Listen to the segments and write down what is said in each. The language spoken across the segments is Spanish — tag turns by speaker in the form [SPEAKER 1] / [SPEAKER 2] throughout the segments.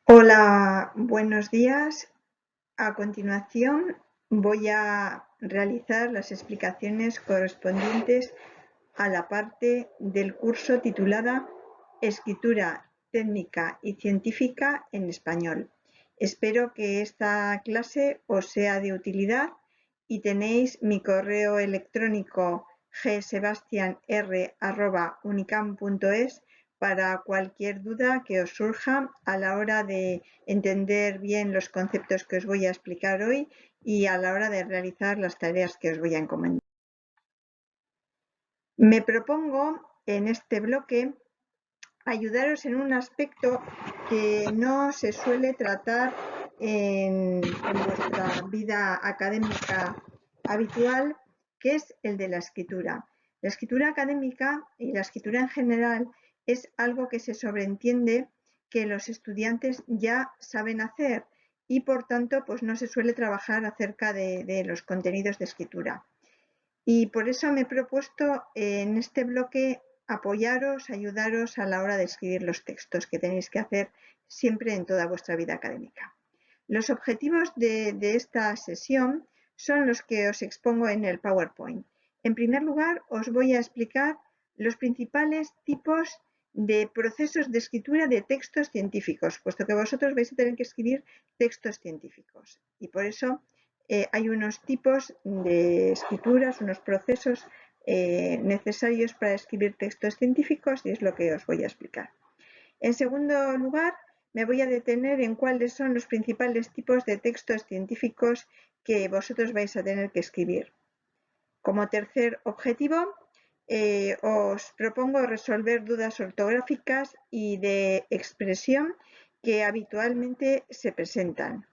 [SPEAKER 1] Hola, buenos días. A continuación voy a realizar las explicaciones correspondientes a la parte del curso titulada Escritura técnica y científica en español. Espero que esta clase os sea de utilidad y tenéis mi correo electrónico gsebastianr@unicam.es para cualquier duda que os surja a la hora de entender bien los conceptos que os voy a explicar hoy y a la hora de realizar las tareas que os voy a encomendar. Me propongo en este bloque ayudaros en un aspecto que no se suele tratar en vuestra vida académica habitual, que es el de la escritura. La escritura académica y la escritura en general es algo que se sobreentiende que los estudiantes ya saben hacer y por tanto pues no se suele trabajar acerca de los contenidos de escritura. Y por eso me he propuesto en este bloque apoyaros, ayudaros a la hora de escribir los textos que tenéis que hacer siempre en toda vuestra vida académica. Los objetivos de esta sesión son los que os expongo en el PowerPoint. En primer lugar, os voy a explicar los principales tipos de procesos de escritura de textos científicos, puesto que vosotros vais a tener que escribir textos científicos. Y por eso hay unos tipos de escrituras, unos procesos necesarios para escribir textos científicos y es lo que os voy a explicar. En segundo lugar, me voy a detener en cuáles son los principales tipos de textos científicos que vosotros vais a tener que escribir. Como tercer objetivo, os propongo resolver dudas ortográficas y de expresión que habitualmente se presentan.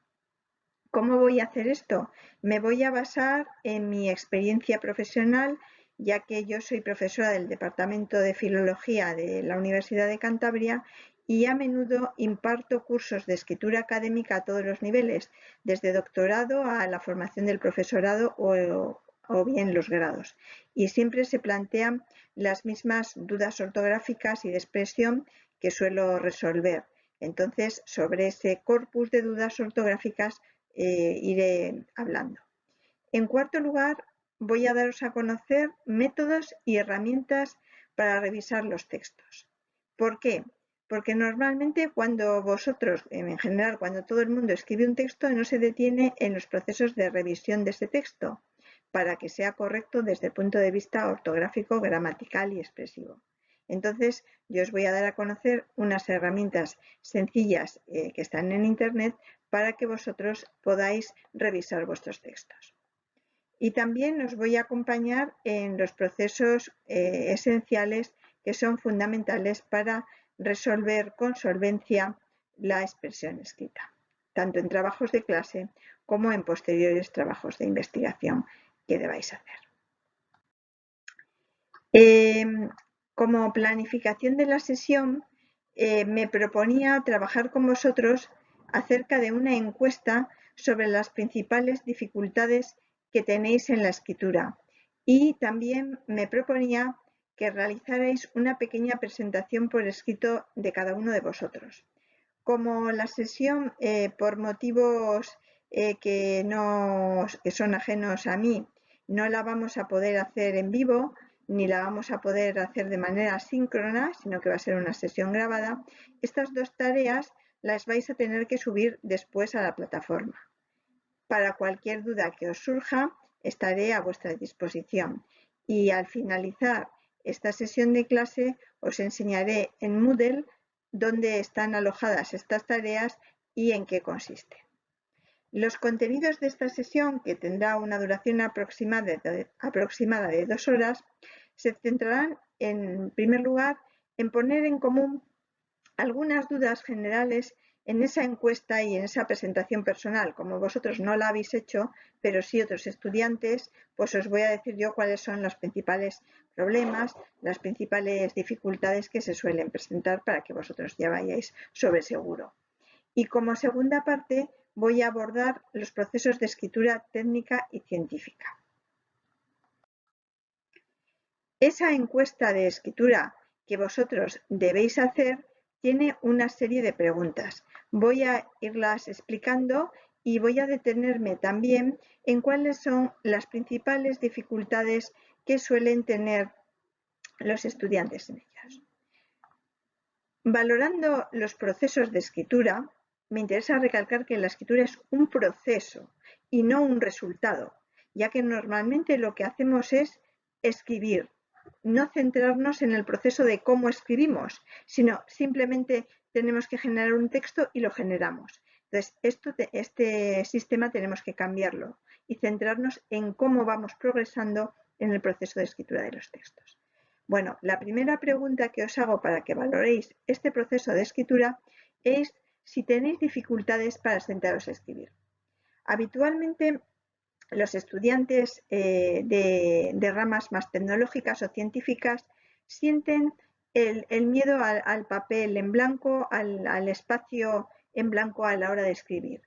[SPEAKER 1] ¿Cómo voy a hacer esto? Me voy a basar en mi experiencia profesional, ya que yo soy profesora del Departamento de Filología de la Universidad de Cantabria y a menudo imparto cursos de escritura académica a todos los niveles, desde doctorado a la formación del profesorado o bien los grados. Y siempre se plantean las mismas dudas ortográficas y de expresión que suelo resolver. Entonces, sobre ese corpus de dudas ortográficas iré hablando. En cuarto lugar, voy a daros a conocer métodos y herramientas para revisar los textos. ¿Por qué? Porque normalmente cuando vosotros, en general, cuando todo el mundo escribe un texto, no se detiene en los procesos de revisión de ese texto para que sea correcto desde el punto de vista ortográfico, gramatical y expresivo. Entonces, yo os voy a dar a conocer unas herramientas sencillas que están en Internet para que vosotros podáis revisar vuestros textos. Y también os voy a acompañar en los procesos esenciales que son fundamentales para resolver con solvencia la expresión escrita, tanto en trabajos de clase como en posteriores trabajos de investigación que debáis hacer. Como planificación de la sesión, me proponía trabajar con vosotros acerca de una encuesta sobre las principales dificultades que tenéis en la escritura y también me proponía que realizarais una pequeña presentación por escrito de cada uno de vosotros. Como la sesión, por motivos que son ajenos a mí, no la vamos a poder hacer en vivo, ni la vamos a poder hacer de manera síncrona, sino que va a ser una sesión grabada, estas dos tareas las vais a tener que subir después a la plataforma. Para cualquier duda que os surja, estaré a vuestra disposición. Y al finalizar esta sesión de clase, os enseñaré en Moodle dónde están alojadas estas tareas y en qué consisten. Los contenidos de esta sesión, que tendrá una duración aproximada de 2 horas, se centrarán en primer lugar en poner en común algunas dudas generales en esa encuesta y en esa presentación personal. Como vosotros no la habéis hecho, pero sí otros estudiantes, pues os voy a decir yo cuáles son los principales problemas, las principales dificultades que se suelen presentar para que vosotros ya vayáis sobre seguro. Y como segunda parte voy a abordar los procesos de escritura técnica y científica. Esa encuesta de escritura que vosotros debéis hacer tiene una serie de preguntas. Voy a irlas explicando y voy a detenerme también en cuáles son las principales dificultades que suelen tener los estudiantes en ellas. Valorando los procesos de escritura, me interesa recalcar que la escritura es un proceso y no un resultado, ya que normalmente lo que hacemos es escribir, no centrarnos en el proceso de cómo escribimos, sino simplemente tenemos que generar un texto y lo generamos. Entonces, este sistema tenemos que cambiarlo y centrarnos en cómo vamos progresando en el proceso de escritura de los textos. Bueno, la primera pregunta que os hago para que valoréis este proceso de escritura es si tenéis dificultades para sentaros a escribir. Habitualmente, los estudiantes de ramas más tecnológicas o científicas sienten el miedo al papel en blanco, al espacio en blanco a la hora de escribir,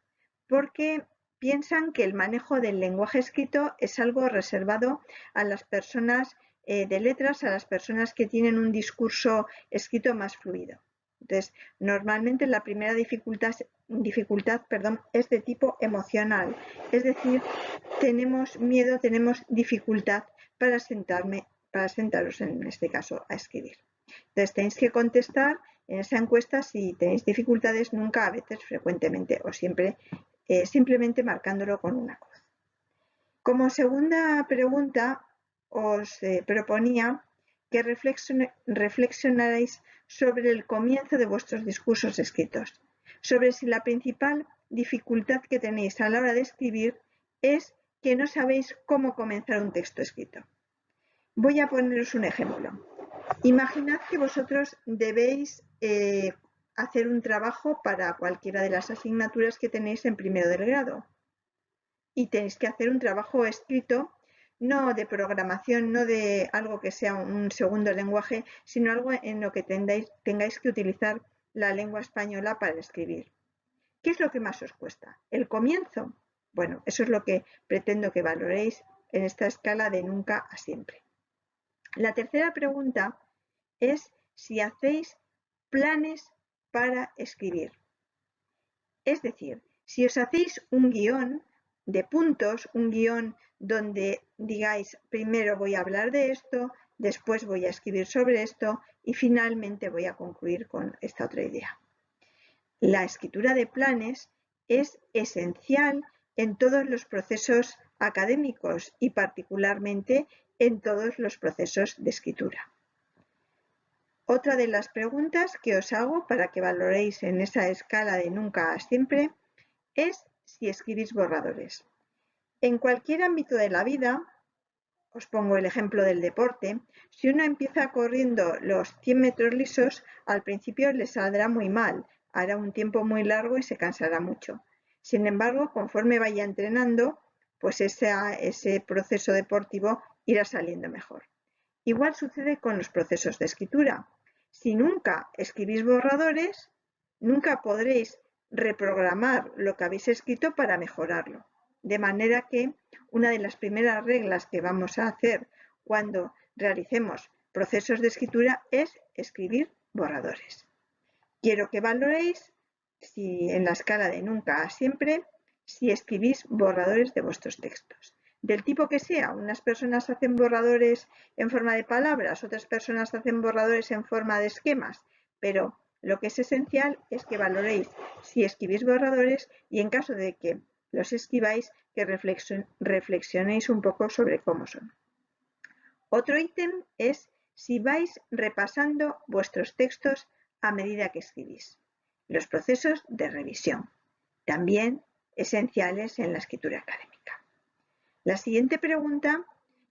[SPEAKER 1] porque piensan que el manejo del lenguaje escrito es algo reservado a las personas de letras, a las personas que tienen un discurso escrito más fluido. Entonces, normalmente la primera dificultad es de tipo emocional, es decir, tenemos miedo, tenemos dificultad para sentaros en este caso a escribir. Entonces tenéis que contestar en esa encuesta si tenéis dificultades, nunca, a veces, frecuentemente o siempre, simplemente marcándolo con una cruz. Como segunda pregunta os proponía que reflexionarais sobre el comienzo de vuestros discursos escritos, sobre si la principal dificultad que tenéis a la hora de escribir es que no sabéis cómo comenzar un texto escrito. Voy a poneros un ejemplo. Imaginad que vosotros debéis hacer un trabajo para cualquiera de las asignaturas que tenéis en primero del grado y tenéis que hacer un trabajo escrito, no de programación, no de algo que sea un segundo lenguaje, sino algo en lo que tengáis que utilizar la lengua española para escribir. ¿Qué es lo que más os cuesta? ¿El comienzo? Bueno, eso es lo que pretendo que valoréis en esta escala de nunca a siempre. La tercera pregunta es si hacéis planes para escribir. Es decir, si os hacéis un guión de puntos, un guión donde digáis primero voy a hablar de esto, después voy a escribir sobre esto y finalmente voy a concluir con esta otra idea. La escritura de planes es esencial en todos los procesos académicos y particularmente en todos los procesos de escritura. Otra de las preguntas que os hago para que valoréis en esa escala de nunca a siempre es si escribís borradores. En cualquier ámbito de la vida, os pongo el ejemplo del deporte, si uno empieza corriendo los 100 metros lisos, al principio le saldrá muy mal, hará un tiempo muy largo y se cansará mucho. Sin embargo, conforme vaya entrenando, pues ese proceso deportivo irá saliendo mejor. Igual sucede con los procesos de escritura. Si nunca escribís borradores, nunca podréis reprogramar lo que habéis escrito para mejorarlo. De manera que una de las primeras reglas que vamos a hacer cuando realicemos procesos de escritura es escribir borradores. Quiero que valoréis, si en la escala de nunca a siempre, si escribís borradores de vuestros textos. Del tipo que sea, unas personas hacen borradores en forma de palabras, otras personas hacen borradores en forma de esquemas, pero lo que es esencial es que valoréis si escribís borradores y en caso de que los escribáis, que reflexionéis un poco sobre cómo son. Otro ítem es si vais repasando vuestros textos a medida que escribís. Los procesos de revisión, también esenciales en la escritura académica. La siguiente pregunta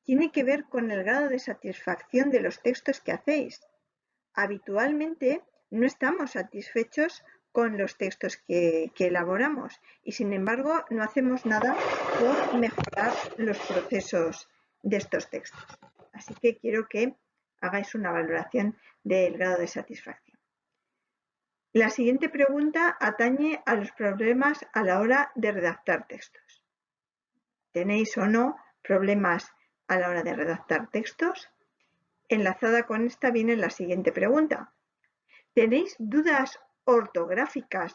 [SPEAKER 1] tiene que ver con el grado de satisfacción de los textos que hacéis. Habitualmente no estamos satisfechos con los textos que elaboramos y sin embargo no hacemos nada por mejorar los procesos de estos textos. Así que quiero que hagáis una valoración del grado de satisfacción. La siguiente pregunta atañe a los problemas a la hora de redactar textos. ¿Tenéis o no problemas a la hora de redactar textos? enlazada con esta viene la siguiente pregunta. ¿Tenéis dudas ortográficas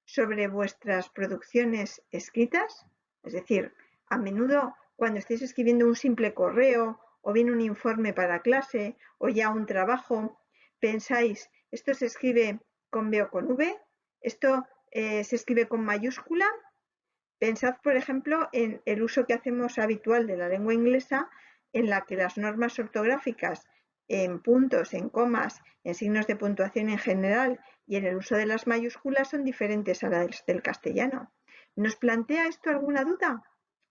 [SPEAKER 1] sobre vuestras producciones escritas? Es decir, a menudo cuando estéis escribiendo un simple correo o bien un informe para clase o ya un trabajo, pensáis, ¿esto se escribe con B o con V? ¿Esto se escribe con mayúscula? Pensad, por ejemplo, en el uso que hacemos habitual de la lengua inglesa, en la que las normas ortográficas en puntos, en comas, en signos de puntuación en general y en el uso de las mayúsculas son diferentes a las del castellano. ¿Nos plantea esto alguna duda?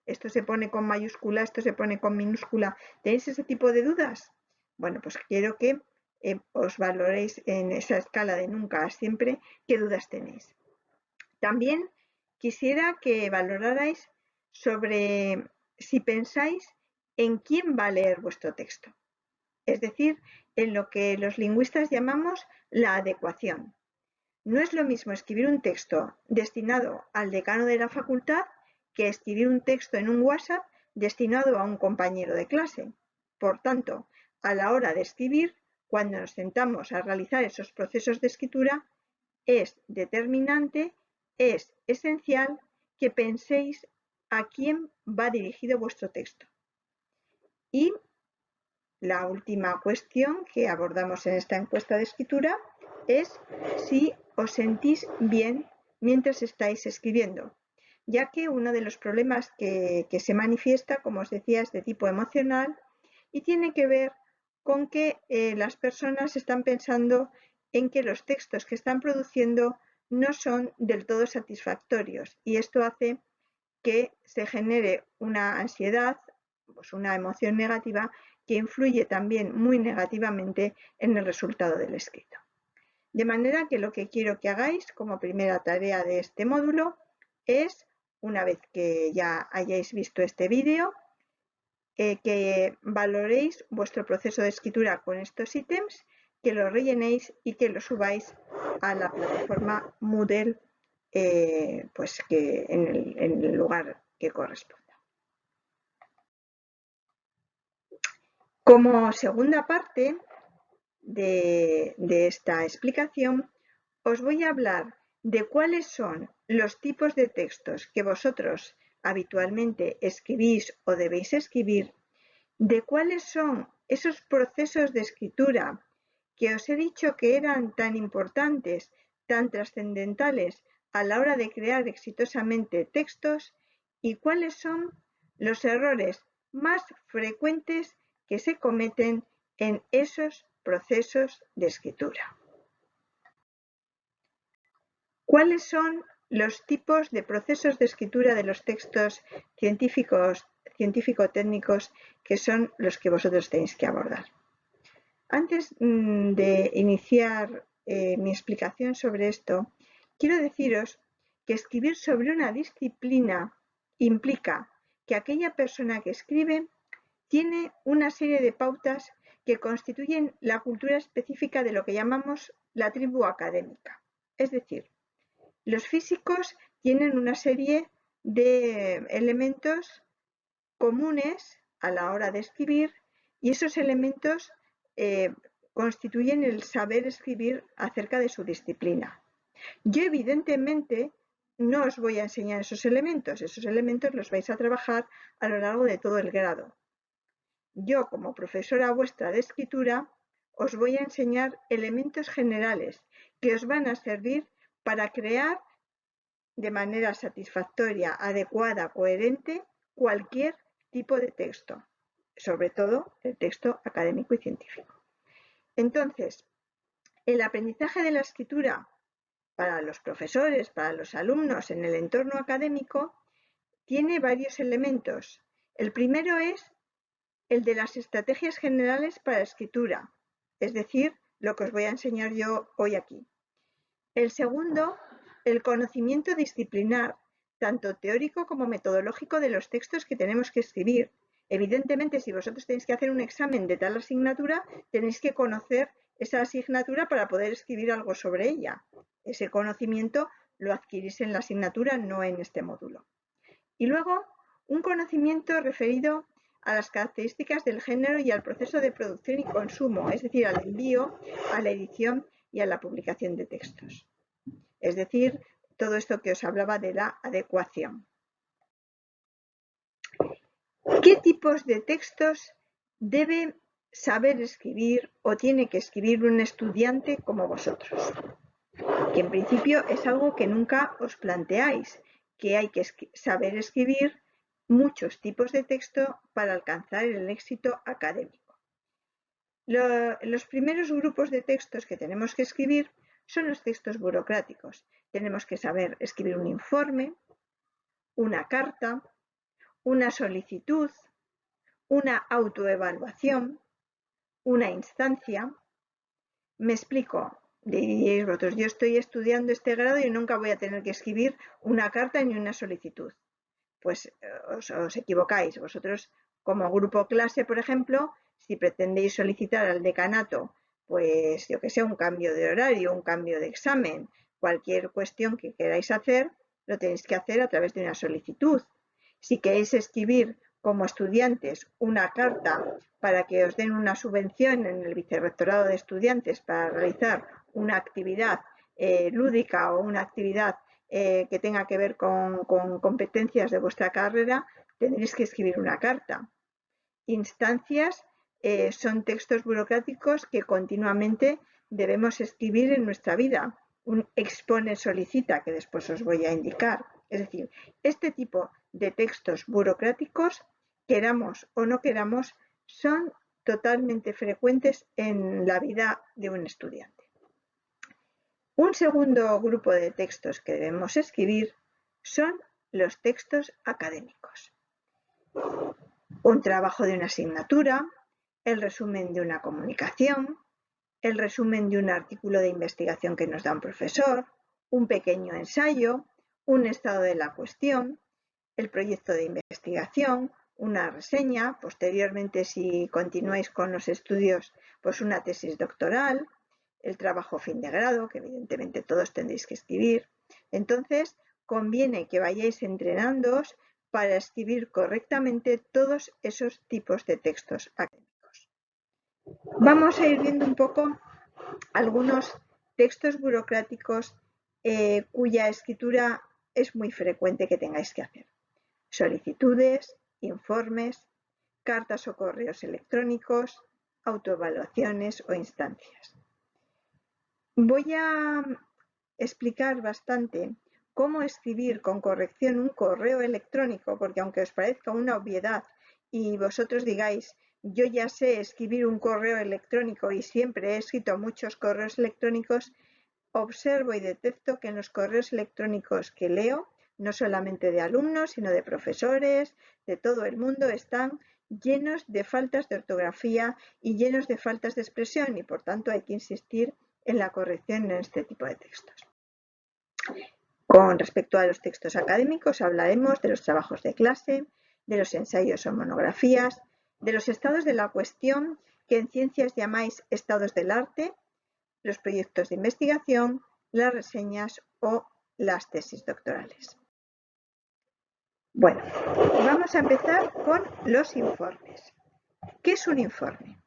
[SPEAKER 1] ¿Esto se pone con mayúscula? ¿Esto se pone con minúscula? ¿Tenéis ese tipo de dudas? Bueno, pues quiero que os valoréis en esa escala de nunca a siempre qué dudas tenéis. También quisiera que valorarais sobre si pensáis en quién va a leer vuestro texto, es decir, en lo que los lingüistas llamamos la adecuación. No es lo mismo escribir un texto destinado al decano de la facultad que escribir un texto en un WhatsApp destinado a un compañero de clase. Por tanto, a la hora de escribir, cuando nos sentamos a realizar esos procesos de escritura, es determinante, es esencial que penséis a quién va dirigido vuestro texto. Y la última cuestión que abordamos en esta encuesta de escritura es si os sentís bien mientras estáis escribiendo, ya que uno de los problemas que se manifiesta, como os decía, es de tipo emocional y tiene que ver con que las personas están pensando en que los textos que están produciendo no son del todo satisfactorios y esto hace que se genere una ansiedad, pues una emoción negativa que influye también muy negativamente en el resultado del escrito. De manera que lo que quiero que hagáis como primera tarea de este módulo es, una vez que ya hayáis visto este vídeo, que valoréis vuestro proceso de escritura con estos ítems, que lo rellenéis y que lo subáis a la plataforma Moodle, pues que en el lugar que corresponda. Como segunda parte de esta explicación, os voy a hablar de cuáles son los tipos de textos que vosotros habitualmente escribís o debéis escribir, de cuáles son esos procesos de escritura que os he dicho que eran tan importantes, tan trascendentales a la hora de crear exitosamente textos y cuáles son los errores más frecuentes que se cometen en esos procesos de escritura. ¿Cuáles son los tipos de procesos de escritura de los textos científico-técnicos que son los que vosotros tenéis que abordar? Antes de iniciar mi explicación sobre esto, quiero deciros que escribir sobre una disciplina implica que aquella persona que escribe tiene una serie de pautas que constituyen la cultura específica de lo que llamamos la tribu académica. Es decir, los físicos tienen una serie de elementos comunes a la hora de escribir y esos elementos constituyen el saber escribir acerca de su disciplina. Yo evidentemente no os voy a enseñar esos elementos los vais a trabajar a lo largo de todo el grado. Yo, como profesora vuestra de escritura, os voy a enseñar elementos generales que os van a servir para crear de manera satisfactoria, adecuada, coherente, cualquier tipo de texto, sobre todo el texto académico y científico. Entonces, el aprendizaje de la escritura para los profesores, para los alumnos en el entorno académico, tiene varios elementos. El primero es el de las estrategias generales para la escritura, es decir, lo que os voy a enseñar yo hoy aquí. El segundo, el conocimiento disciplinar, tanto teórico como metodológico de los textos que tenemos que escribir. Evidentemente, si vosotros tenéis que hacer un examen de tal asignatura, tenéis que conocer esa asignatura para poder escribir algo sobre ella. Ese conocimiento lo adquirís en la asignatura, no en este módulo. Y luego, un conocimiento referido a las características del género y al proceso de producción y consumo, es decir, al envío, a la edición y a la publicación de textos. Es decir, todo esto que os hablaba de la adecuación. ¿Qué tipos de textos debe saber escribir o tiene que escribir un estudiante como vosotros? Que en principio es algo que nunca os planteáis, que hay que saber escribir muchos tipos de texto para alcanzar el éxito académico. Los primeros grupos de textos que tenemos que escribir son los textos burocráticos. Tenemos que saber escribir un informe, una carta, una solicitud, una autoevaluación, una instancia. Me explico. Diréis vosotros, yo estoy estudiando este grado y nunca voy a tener que escribir una carta ni una solicitud. Pues os equivocáis. Vosotros, como grupo clase, por ejemplo, si pretendéis solicitar al decanato, pues yo que sé, un cambio de horario, un cambio de examen, cualquier cuestión que queráis hacer, lo tenéis que hacer a través de una solicitud. Si queréis escribir como estudiantes una carta para que os den una subvención en el Vicerrectorado de Estudiantes para realizar una actividad lúdica o una actividad que tenga que ver con competencias de vuestra carrera, tendréis que escribir una carta. Instancias son textos burocráticos que continuamente debemos escribir en nuestra vida. Un expone solicita, que después os voy a indicar. Es decir, este tipo de textos burocráticos, queramos o no queramos, son totalmente frecuentes en la vida de un estudiante. Un segundo grupo de textos que debemos escribir son los textos académicos. Un trabajo de una asignatura, el resumen de una comunicación, el resumen de un artículo de investigación que nos da un profesor, un pequeño ensayo, un estado de la cuestión, el proyecto de investigación, una reseña, posteriormente si continuáis con los estudios, pues una tesis doctoral, el trabajo fin de grado, que evidentemente todos tendréis que escribir. Entonces, conviene que vayáis entrenándoos para escribir correctamente todos esos tipos de textos académicos. Vamos a ir viendo un poco algunos textos burocráticos cuya escritura es muy frecuente que tengáis que hacer. Solicitudes, informes, cartas o correos electrónicos, autoevaluaciones o instancias. Voy a explicar bastante cómo escribir con corrección un correo electrónico, porque aunque os parezca una obviedad y vosotros digáis, yo ya sé escribir un correo electrónico y siempre he escrito muchos correos electrónicos, observo y detecto que en los correos electrónicos que leo, no solamente de alumnos, sino de profesores, de todo el mundo, están llenos de faltas de ortografía y llenos de faltas de expresión y por tanto hay que insistir en la corrección en este tipo de textos. Con respecto a los textos académicos hablaremos de los trabajos de clase, de los ensayos o monografías, de los estados de la cuestión que en ciencias llamáis estados del arte, los proyectos de investigación, las reseñas o las tesis doctorales. Bueno, vamos a empezar con los informes. ¿Qué es un informe?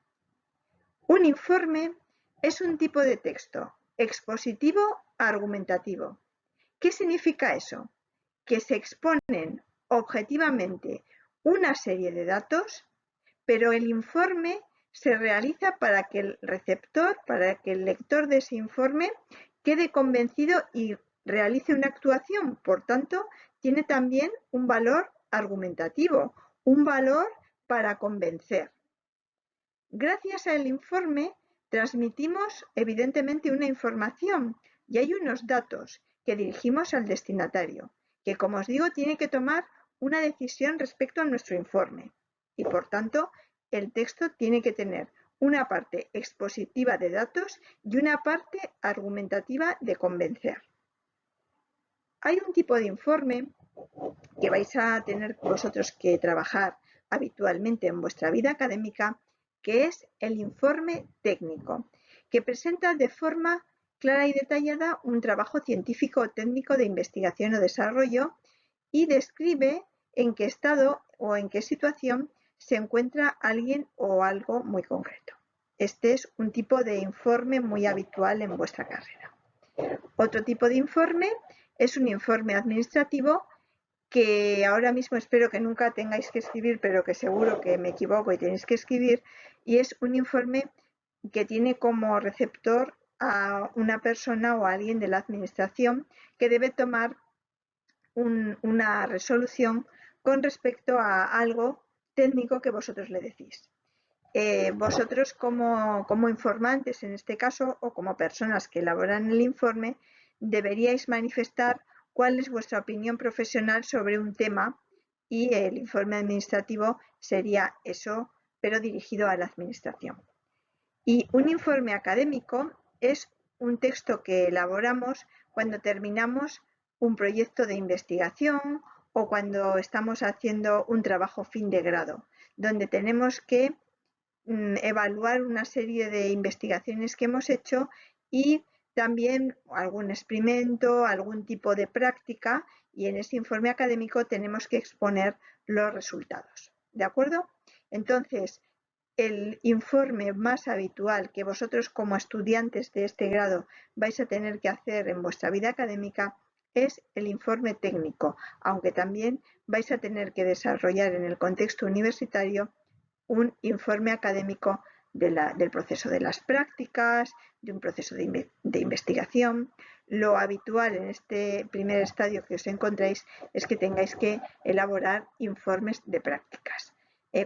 [SPEAKER 1] Un informe es un tipo de texto expositivo argumentativo. ¿Qué significa eso? Que se exponen objetivamente una serie de datos, pero el informe se realiza para que el receptor, para que el lector de ese informe quede convencido y realice una actuación. Por tanto, tiene también un valor argumentativo, un valor para convencer. Gracias al informe transmitimos evidentemente una información y hay unos datos que dirigimos al destinatario, que como os digo tiene que tomar una decisión respecto a nuestro informe y por tanto el texto tiene que tener una parte expositiva de datos y una parte argumentativa de convencer. Hay un tipo de informe que vais a tener vosotros que trabajar habitualmente en vuestra vida académica, que es el informe técnico, que presenta de forma clara y detallada un trabajo científico o técnico de investigación o desarrollo y describe en qué estado o en qué situación se encuentra alguien o algo muy concreto. Este es un tipo de informe muy habitual en vuestra carrera. Otro tipo de informe es un informe administrativo que ahora mismo espero que nunca tengáis que escribir, pero que seguro que me equivoco y tenéis que escribir, y es un informe que tiene como receptor a una persona o a alguien de la administración que debe tomar una resolución con respecto a algo técnico que vosotros le decís. Vosotros como informantes en este caso o como personas que elaboran el informe deberíais manifestar cuál es vuestra opinión profesional sobre un tema y el informe administrativo sería eso, pero dirigido a la administración. Y un informe académico es un texto que elaboramos cuando terminamos un proyecto de investigación o cuando estamos haciendo un trabajo fin de grado, donde tenemos que evaluar una serie de investigaciones que hemos hecho y también algún experimento, algún tipo de práctica, y en ese informe académico tenemos que exponer los resultados. ¿De acuerdo? Entonces, el informe más habitual que vosotros como estudiantes de este grado vais a tener que hacer en vuestra vida académica es el informe técnico, aunque también vais a tener que desarrollar en el contexto universitario un informe académico del proceso de las prácticas, de un proceso de investigación. Lo habitual en este primer estadio que os encontráis es que tengáis que elaborar informes de prácticas,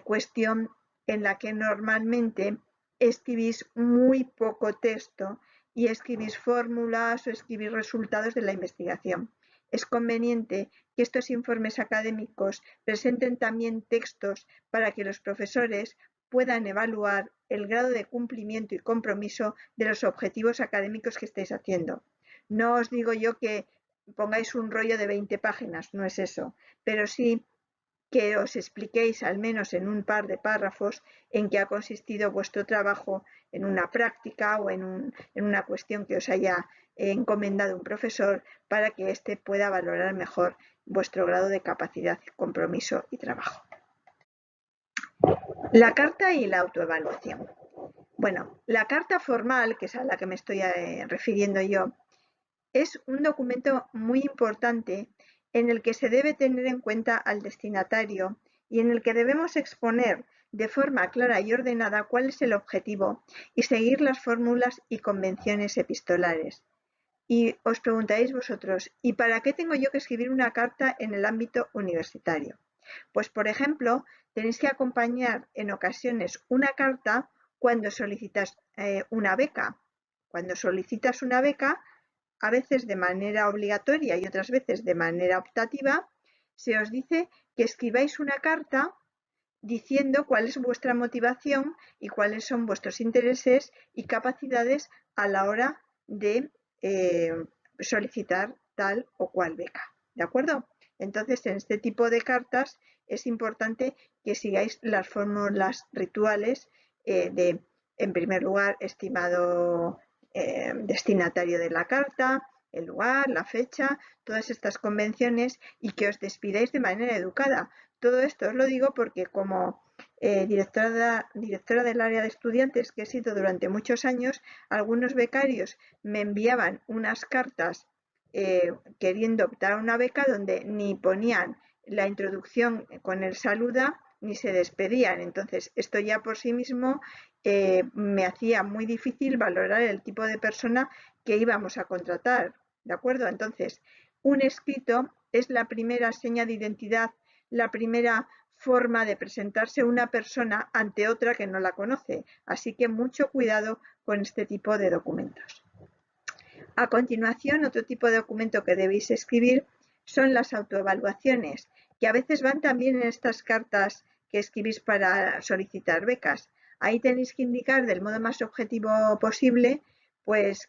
[SPEAKER 1] cuestión en la que normalmente escribís muy poco texto y escribís fórmulas o escribís resultados de la investigación. Es conveniente que estos informes académicos presenten también textos para que los profesores puedan evaluar el grado de cumplimiento y compromiso de los objetivos académicos que estáis haciendo. No os digo yo que pongáis un rollo de 20 páginas, no es eso, pero sí que os expliquéis al menos en un par de párrafos en qué ha consistido vuestro trabajo en una práctica o en una cuestión que os haya encomendado un profesor para que éste pueda valorar mejor vuestro grado de capacidad, compromiso y trabajo. La carta y la autoevaluación. Bueno, la carta formal, que es a la que me estoy refiriendo yo, es un documento muy importante en el que se debe tener en cuenta al destinatario y en el que debemos exponer de forma clara y ordenada cuál es el objetivo y seguir las fórmulas y convenciones epistolares. Y os preguntaréis vosotros, ¿y para qué tengo yo que escribir una carta en el ámbito universitario? Pues, por ejemplo, tenéis que acompañar en ocasiones una carta cuando solicitas una beca. Cuando solicitas una beca, a veces de manera obligatoria y otras veces de manera optativa, se os dice que escribáis una carta diciendo cuál es vuestra motivación y cuáles son vuestros intereses y capacidades a la hora de solicitar tal o cual beca. ¿De acuerdo? Entonces, en este tipo de cartas es importante que sigáis las fórmulas rituales en primer lugar, estimado destinatario de la carta, el lugar, la fecha, todas estas convenciones y que os despidáis de manera educada. Todo esto os lo digo porque como directora del área de estudiantes que he sido durante muchos años, algunos becarios me enviaban unas cartas queriendo optar a una beca donde ni ponían la introducción con el saluda ni se despedían. Entonces, esto ya por sí mismo me hacía muy difícil valorar el tipo de persona que íbamos a contratar. ¿De acuerdo? Entonces, un escrito es la primera seña de identidad, la primera forma de presentarse una persona ante otra que no la conoce. Así que mucho cuidado con este tipo de documentos. A continuación, otro tipo de documento que debéis escribir son las autoevaluaciones, que a veces van también en estas cartas que escribís para solicitar becas. Ahí tenéis que indicar del modo más objetivo posible, pues,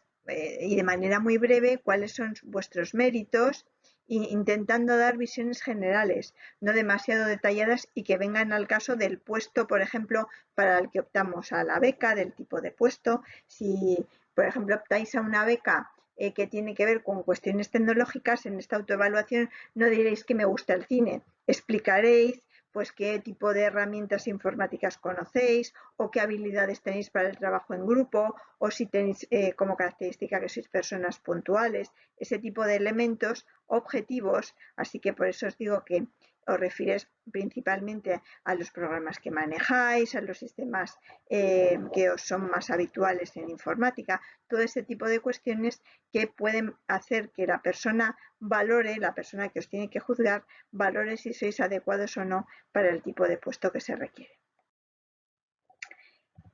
[SPEAKER 1] y de manera muy breve, cuáles son vuestros méritos, intentando dar visiones generales, no demasiado detalladas y que vengan al caso del puesto, por ejemplo, para el que optamos a la beca, del tipo de puesto. Si, por ejemplo, optáis a una beca que tiene que ver con cuestiones tecnológicas, en esta autoevaluación no diréis que me gusta el cine, explicaréis pues qué tipo de herramientas informáticas conocéis o qué habilidades tenéis para el trabajo en grupo o si tenéis como característica que sois personas puntuales, ese tipo de elementos objetivos. Así que por eso os digo que os refieres principalmente a los programas que manejáis, a los sistemas que os son más habituales en informática, todo ese tipo de cuestiones que pueden hacer que la persona valore, la persona que os tiene que juzgar, valore si sois adecuados o no para el tipo de puesto que se requiere.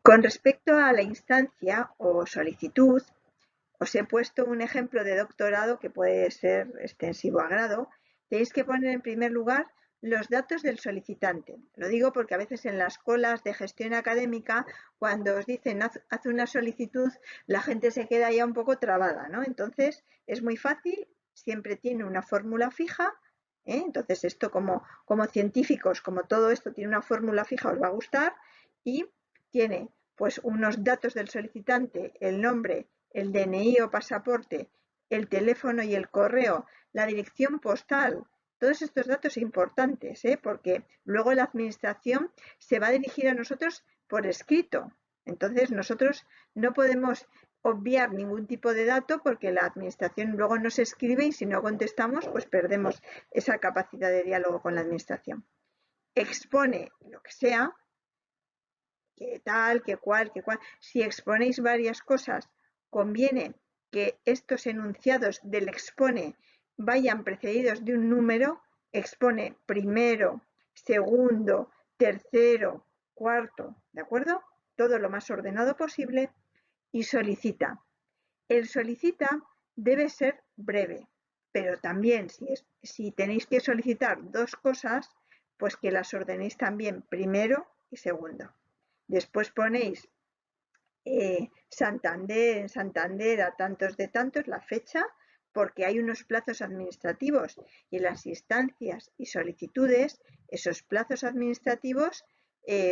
[SPEAKER 1] Con respecto a la instancia o solicitud, os he puesto un ejemplo de doctorado que puede ser extensivo a grado. Tenéis que poner en primer lugar los datos del solicitante. Lo digo porque a veces en las colas de gestión académica, cuando os dicen haz una solicitud, la gente se queda ya un poco trabada, ¿no? Entonces es muy fácil, siempre tiene una fórmula fija, ¿eh? Entonces esto como científicos, como todo esto tiene una fórmula fija, os va a gustar y tiene pues unos datos del solicitante, el nombre, el DNI o pasaporte, el teléfono y el correo, la dirección postal, todos estos datos importantes, porque luego la administración se va a dirigir a nosotros por escrito. Entonces nosotros no podemos obviar ningún tipo de dato porque la administración luego nos escribe y si no contestamos pues perdemos esa capacidad de diálogo con la administración. Expone lo que sea, que tal, que cual. Si exponéis varias cosas, conviene que estos enunciados del expone vayan precedidos de un número. Expone primero, segundo, tercero, cuarto, ¿de acuerdo? Todo lo más ordenado posible. Y solicita. El solicita debe ser breve, pero también si tenéis que solicitar dos cosas, pues que las ordenéis también primero y segundo. Después ponéis Santander, en Santander a tantos de tantos, la fecha, porque hay unos plazos administrativos y en las instancias y solicitudes, esos plazos administrativos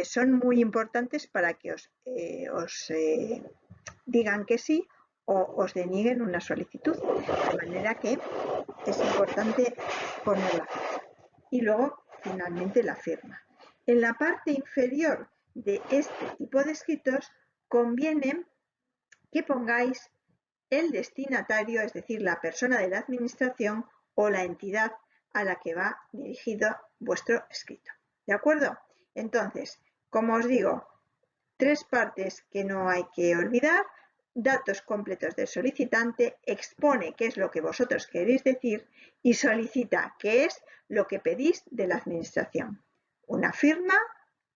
[SPEAKER 1] son muy importantes para que os digan que sí o os denieguen una solicitud. De manera que es importante poner la fecha. Y luego, finalmente, la firma. En la parte inferior de este tipo de escritos conviene que pongáis el destinatario, es decir, la persona de la administración o la entidad a la que va dirigido vuestro escrito. ¿De acuerdo? Entonces, como os digo, tres partes que no hay que olvidar: datos completos del solicitante, expone qué es lo que vosotros queréis decir y solicita qué es lo que pedís de la administración. Una firma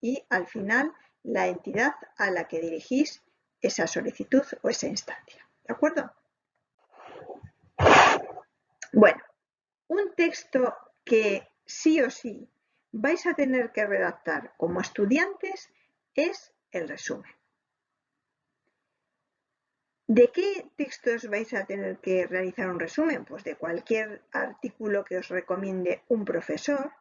[SPEAKER 1] y al final la entidad a la que dirigís esa solicitud o esa instancia. ¿De acuerdo? Bueno, un texto que sí o sí vais a tener que redactar como estudiantes es el resumen. ¿De qué textos vais a tener que realizar un resumen? Pues de cualquier artículo que os recomiende un profesor,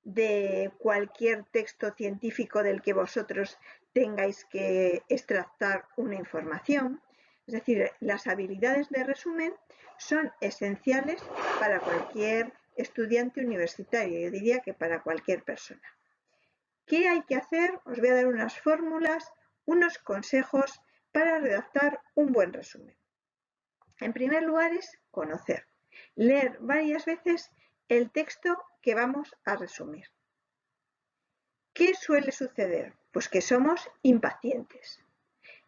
[SPEAKER 1] de cualquier texto científico del que vosotros tengáis que extractar una información. Es decir, las habilidades de resumen son esenciales para cualquier estudiante universitario, yo diría que para cualquier persona. ¿Qué hay que hacer? Os voy a dar unas fórmulas, unos consejos para redactar un buen resumen. En primer lugar es conocer, leer varias veces el texto que vamos a resumir. ¿Qué suele suceder? Pues que somos impacientes.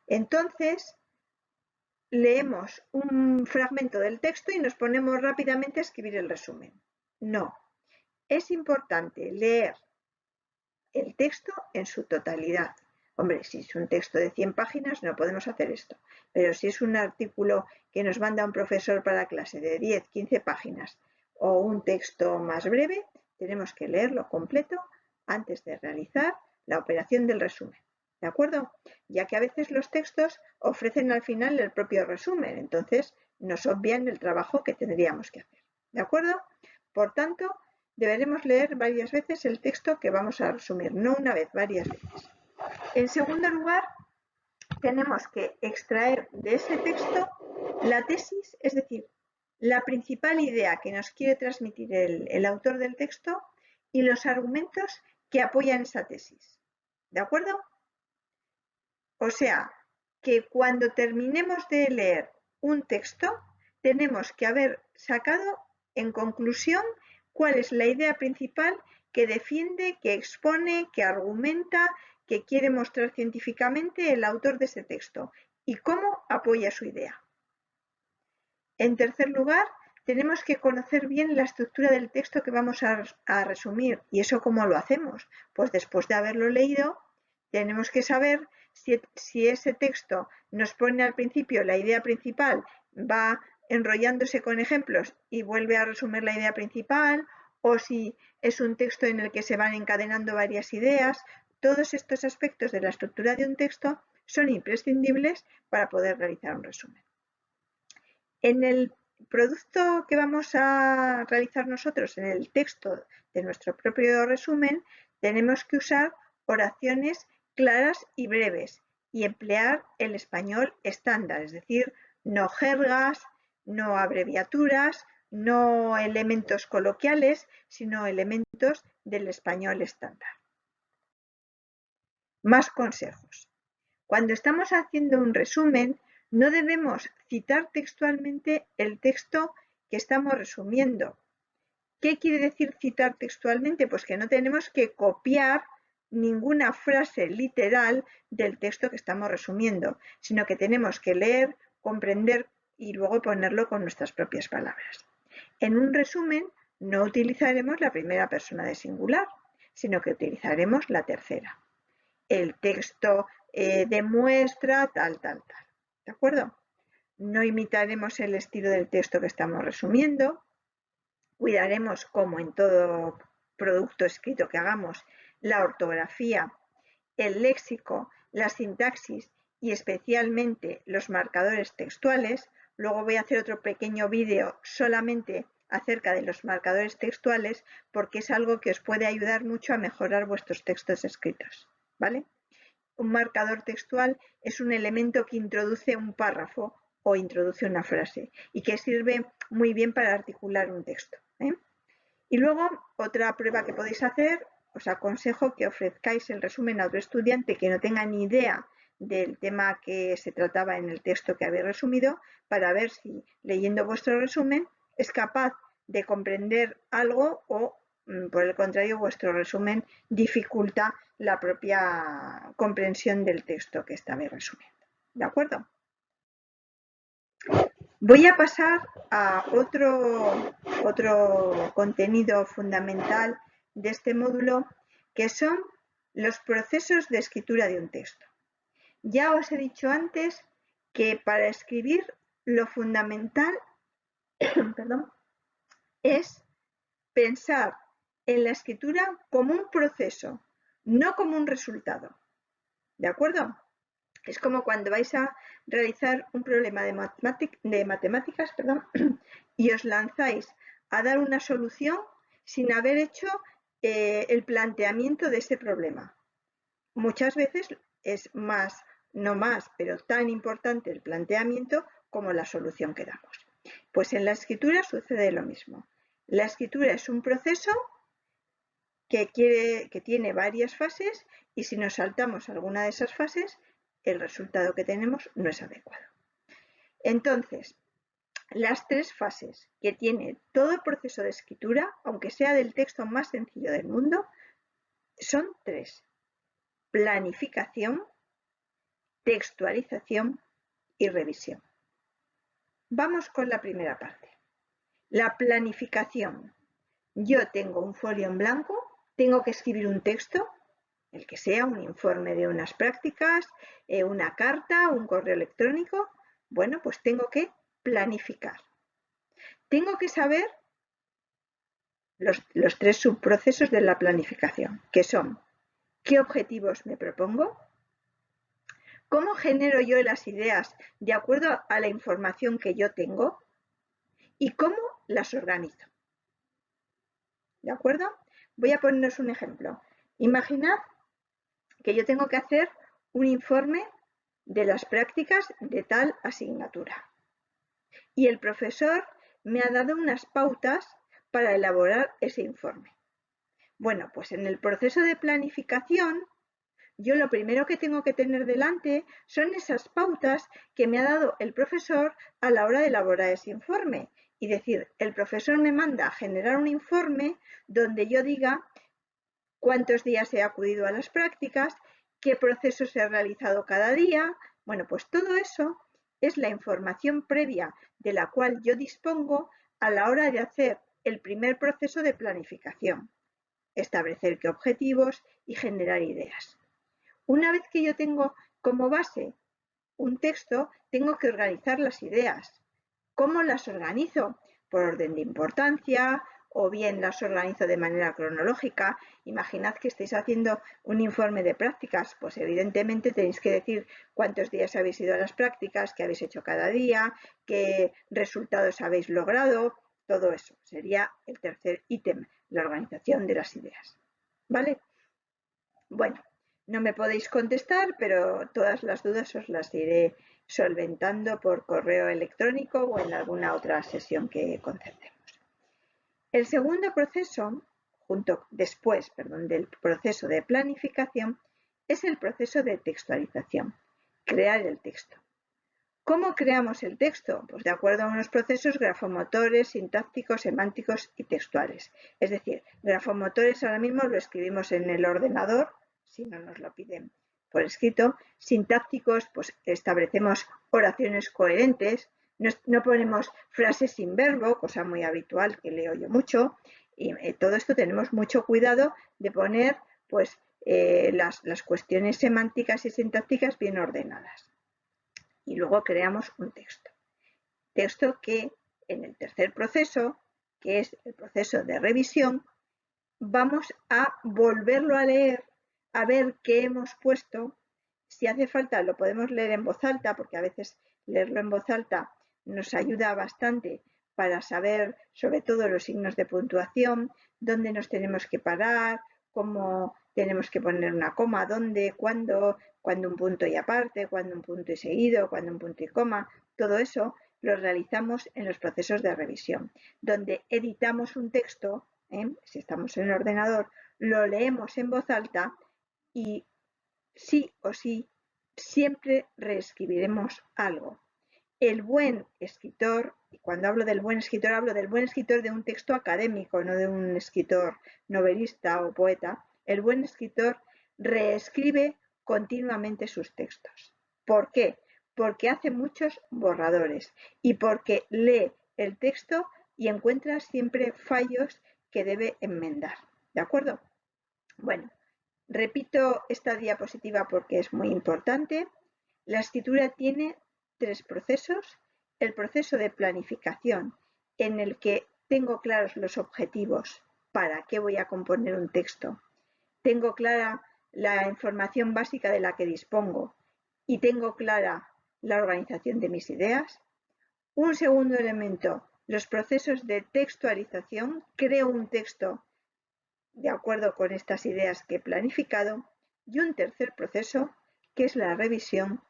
[SPEAKER 1] Entonces, leemos un fragmento del texto y nos ponemos rápidamente a escribir el resumen. No, es importante leer el texto en su totalidad. Hombre, si es un texto de 100 páginas no podemos hacer esto, pero si es un artículo que nos manda un profesor para clase de 10, 15 páginas o un texto más breve, tenemos que leerlo completo antes de realizar la operación del resumen. ¿De acuerdo? Ya que a veces los textos ofrecen al final el propio resumen, entonces nos obvian el trabajo que tendríamos que hacer. ¿De acuerdo? Por tanto, deberemos leer varias veces el texto que vamos a resumir, no una vez, varias veces. En segundo lugar, tenemos que extraer de ese texto la tesis, es decir, la principal idea que nos quiere transmitir el autor del texto y los argumentos que apoyan esa tesis. ¿De acuerdo? O sea, que cuando terminemos de leer un texto, tenemos que haber sacado en conclusión cuál es la idea principal que defiende, que expone, que argumenta, que quiere mostrar científicamente el autor de ese texto y cómo apoya su idea. En tercer lugar, tenemos que conocer bien la estructura del texto que vamos a resumir. ¿Y eso cómo lo hacemos? Pues después de haberlo leído, tenemos que saber si ese texto nos pone al principio la idea principal, va enrollándose con ejemplos y vuelve a resumir la idea principal, o si es un texto en el que se van encadenando varias ideas. Todos estos aspectos de la estructura de un texto son imprescindibles para poder realizar un resumen. En el producto que vamos a realizar nosotros, en el texto de nuestro propio resumen, tenemos que usar oraciones claras y breves y emplear el español estándar, es decir, no jergas, no abreviaturas, no elementos coloquiales, sino elementos del español estándar. Más consejos. Cuando estamos haciendo un resumen, no debemos citar textualmente el texto que estamos resumiendo. ¿Qué quiere decir citar textualmente? Pues que no tenemos que copiar ninguna frase literal del texto que estamos resumiendo, sino que tenemos que leer, comprender y luego ponerlo con nuestras propias palabras. En un resumen no utilizaremos la primera persona de singular, sino que utilizaremos la tercera. El texto demuestra tal. ¿De acuerdo? No imitaremos el estilo del texto que estamos resumiendo. Cuidaremos, como en todo producto escrito que hagamos, la ortografía, el léxico, la sintaxis y especialmente los marcadores textuales. Luego voy a hacer otro pequeño vídeo solamente acerca de los marcadores textuales porque es algo que os puede ayudar mucho a mejorar vuestros textos escritos. ¿Vale? Un marcador textual es un elemento que introduce un párrafo o introduce una frase y que sirve muy bien para articular un texto. Y luego, otra prueba que podéis hacer, os aconsejo que ofrezcáis el resumen a otro estudiante que no tenga ni idea del tema que se trataba en el texto que habéis resumido, para ver si leyendo vuestro resumen es capaz de comprender algo o, por el contrario, vuestro resumen dificulta la propia comprensión del texto que estabais resumiendo. ¿De acuerdo? Voy a pasar a otro contenido fundamental de este módulo, que son los procesos de escritura de un texto. Ya os he dicho antes que para escribir lo fundamental es pensar en la escritura como un proceso, no como un resultado. ¿De acuerdo? Es como cuando vais a realizar un problema de matemáticas y os lanzáis a dar una solución sin haber hecho el planteamiento de ese problema. Muchas veces es no más, pero tan importante el planteamiento como la solución que damos. Pues en la escritura sucede lo mismo. La escritura es un proceso que tiene varias fases y si nos saltamos alguna de esas fases, el resultado que tenemos no es adecuado. Entonces, las tres fases que tiene todo el proceso de escritura, aunque sea del texto más sencillo del mundo, son tres: planificación, textualización y revisión. Vamos con la primera parte. La planificación. Yo tengo un folio en blanco, tengo que escribir un texto, el que sea, un informe de unas prácticas, una carta, un correo electrónico. Bueno, pues tengo que planificar. Tengo que saber los tres subprocesos de la planificación, que son: ¿qué objetivos me propongo? ¿Cómo genero yo las ideas de acuerdo a la información que yo tengo? ¿Y cómo las organizo? ¿De acuerdo? Voy a poneros un ejemplo. Imaginad que yo tengo que hacer un informe de las prácticas de tal asignatura. Y el profesor me ha dado unas pautas para elaborar ese informe. Bueno, pues en el proceso de planificación, yo lo primero que tengo que tener delante son esas pautas que me ha dado el profesor a la hora de elaborar ese informe. Y decir, el profesor me manda a generar un informe donde yo diga cuántos días he acudido a las prácticas, qué procesos he realizado cada día. Bueno, pues todo eso es la información previa de la cual yo dispongo a la hora de hacer el primer proceso de planificación, establecer qué objetivos y generar ideas. Una vez que yo tengo como base un texto, tengo que organizar las ideas. ¿Cómo las organizo? Por orden de importancia o bien las organizo de manera cronológica. Imaginad que estáis haciendo un informe de prácticas, pues evidentemente tenéis que decir cuántos días habéis ido a las prácticas, qué habéis hecho cada día, qué resultados habéis logrado, todo eso. Sería el tercer ítem, la organización de las ideas. ¿Vale? Bueno, no me podéis contestar, pero todas las dudas os las iré solventando por correo electrónico o en alguna otra sesión que concertemos. El segundo proceso, después del proceso de planificación, es el proceso de textualización, crear el texto. ¿Cómo creamos el texto? Pues de acuerdo a unos procesos grafomotores, sintácticos, semánticos y textuales. Es decir, grafomotores ahora mismo lo escribimos en el ordenador, si no nos lo piden por escrito. Sintácticos, pues establecemos oraciones coherentes, no ponemos frases sin verbo, cosa muy habitual que leo yo mucho, y todo esto tenemos mucho cuidado de poner pues las cuestiones semánticas y sintácticas bien ordenadas. Y luego creamos un texto. Texto que en el tercer proceso, que es el proceso de revisión, vamos a volverlo a leer, a ver qué hemos puesto. Si hace falta lo podemos leer en voz alta, porque a veces leerlo en voz alta nos ayuda bastante para saber sobre todo los signos de puntuación, dónde nos tenemos que parar, cómo tenemos que poner una coma, dónde, cuándo un punto y aparte, cuándo un punto y seguido, cuándo un punto y coma. Todo eso lo realizamos en los procesos de revisión, donde editamos un texto, si estamos en el ordenador, lo leemos en voz alta y sí o sí siempre reescribiremos algo. El buen escritor, y cuando hablo del buen escritor de un texto académico, no de un escritor novelista o poeta, el buen escritor reescribe continuamente sus textos. ¿Por qué? Porque hace muchos borradores y porque lee el texto y encuentra siempre fallos que debe enmendar. ¿De acuerdo? Bueno, repito esta diapositiva porque es muy importante. La escritura tiene tres procesos. El proceso de planificación, en el que tengo claros los objetivos, para qué voy a componer un texto. Tengo clara la información básica de la que dispongo y tengo clara la organización de mis ideas. Un segundo elemento, los procesos de textualización. Creo un texto de acuerdo con estas ideas que he planificado. Y un tercer proceso, que es la revisión.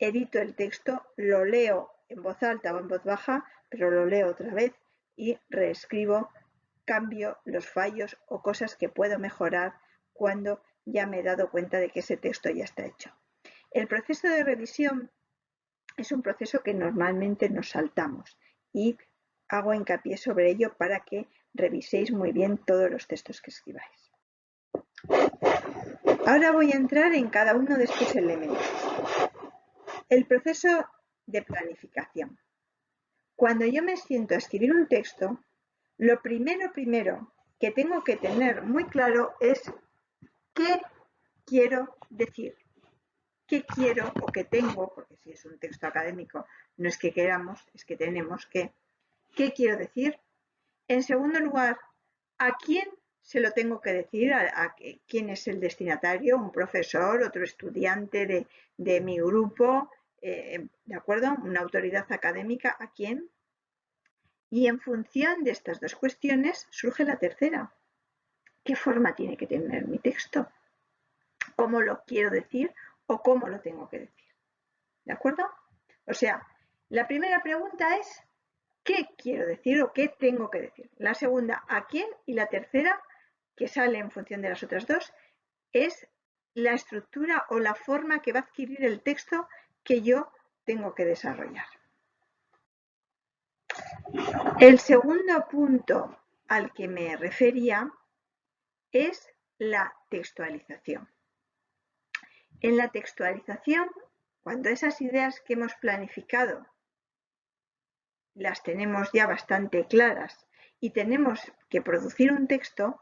[SPEAKER 1] Edito el texto, lo leo en voz alta o en voz baja, pero lo leo otra vez y reescribo, cambio los fallos o cosas que puedo mejorar cuando ya me he dado cuenta de que ese texto ya está hecho. El proceso de revisión es un proceso que normalmente nos saltamos y hago hincapié sobre ello para que reviséis muy bien todos los textos que escribáis. Ahora voy a entrar en cada uno de estos elementos. El proceso de planificación. Cuando yo me siento a escribir un texto, lo primero que tengo que tener muy claro es qué quiero decir, qué quiero o qué tengo, porque si es un texto académico no es que queramos, es que tenemos que, qué quiero decir. En segundo lugar, ¿a quién se lo tengo que decir? ¿A quién es el destinatario? ¿Un profesor, otro estudiante de mi grupo? ¿De acuerdo? ¿Una autoridad académica? ¿A quién? Y en función de estas dos cuestiones surge la tercera. ¿Qué forma tiene que tener mi texto? ¿Cómo lo quiero decir o cómo lo tengo que decir? ¿De acuerdo? O sea, la primera pregunta es ¿qué quiero decir o qué tengo que decir? La segunda, ¿a quién? Y la tercera, que sale en función de las otras dos es la estructura o la forma que va a adquirir el texto que yo tengo que desarrollar. El segundo punto al que me refería es la textualización. En la textualización, cuando esas ideas que hemos planificado las tenemos ya bastante claras y tenemos que producir un texto,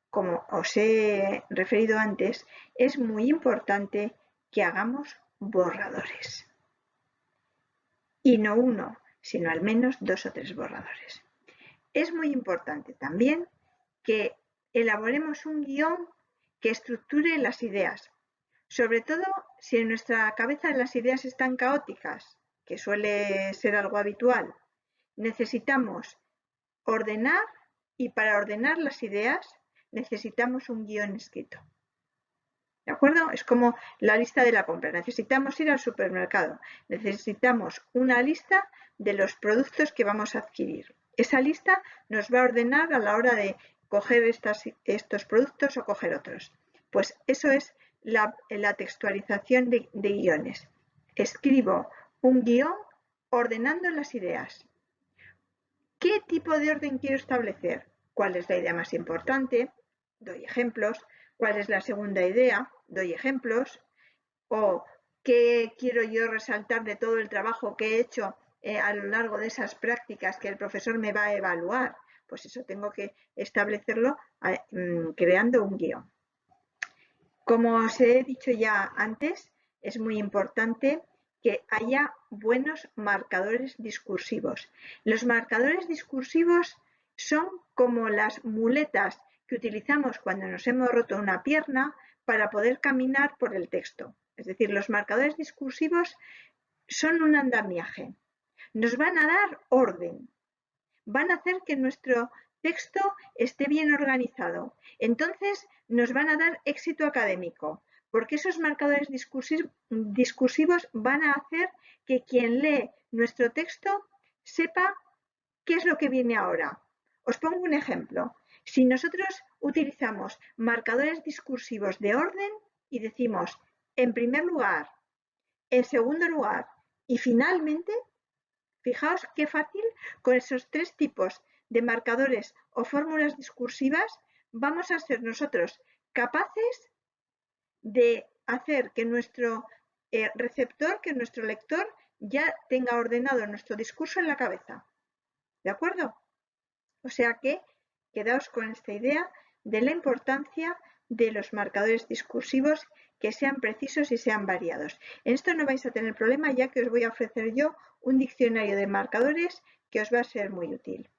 [SPEAKER 1] como os he referido antes, es muy importante que hagamos borradores. Y no uno, sino al menos 2 o 3 borradores. Es muy importante también que elaboremos un guión que estructure las ideas, sobre todo si en nuestra cabeza las ideas están caóticas, que suele ser algo habitual. Necesitamos ordenar y para ordenar las ideas necesitamos un guión escrito. ¿De acuerdo? Es como la lista de la compra. Necesitamos ir al supermercado. Necesitamos una lista de los productos que vamos a adquirir. Esa lista nos va a ordenar a la hora de coger estos productos o coger otros. Pues eso es la textualización de guiones. Escribo un guión ordenando las ideas. ¿Qué tipo de orden quiero establecer? ¿Cuál es la idea más importante? Doy ejemplos. ¿Cuál es la segunda idea? Doy ejemplos. ¿O qué quiero yo resaltar de todo el trabajo que he hecho a lo largo de esas prácticas que el profesor me va a evaluar? Pues eso tengo que establecerlo creando un guión. Como os he dicho ya antes, es muy importante que haya buenos marcadores discursivos. Los marcadores discursivos son como las muletas que utilizamos cuando nos hemos roto una pierna para poder caminar por el texto. Es decir, los marcadores discursivos son un andamiaje. Nos van a dar orden. Van a hacer que nuestro texto esté bien organizado. Entonces nos van a dar éxito académico, porque esos marcadores discursivos van a hacer que quien lee nuestro texto sepa qué es lo que viene ahora. Os pongo un ejemplo. Si nosotros utilizamos marcadores discursivos de orden y decimos en primer lugar, en segundo lugar y finalmente, fijaos qué fácil, con esos 3 tipos de marcadores o fórmulas discursivas vamos a ser nosotros capaces de hacer que nuestro receptor, que nuestro lector ya tenga ordenado nuestro discurso en la cabeza. ¿De acuerdo? O sea que quedaos con esta idea de la importancia de los marcadores discursivos que sean precisos y sean variados. En esto no vais a tener problema, ya que os voy a ofrecer yo un diccionario de marcadores que os va a ser muy útil.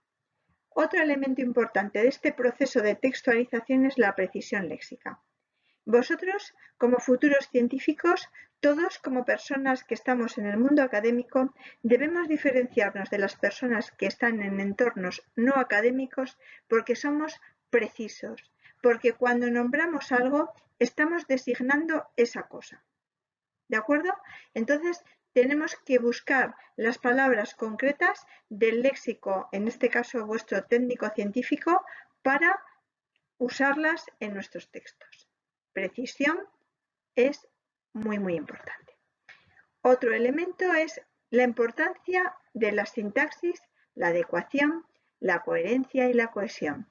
[SPEAKER 1] Otro elemento importante de este proceso de textualización es la precisión léxica. Vosotros, como futuros científicos, todos como personas que estamos en el mundo académico, debemos diferenciarnos de las personas que están en entornos no académicos porque somos precisos, porque cuando nombramos algo estamos designando esa cosa. ¿De acuerdo? Entonces, tenemos que buscar las palabras concretas del léxico, en este caso vuestro técnico científico, para usarlas en nuestros textos. Precisión es muy, muy importante. Otro elemento es la importancia de la sintaxis, la adecuación, la coherencia y la cohesión.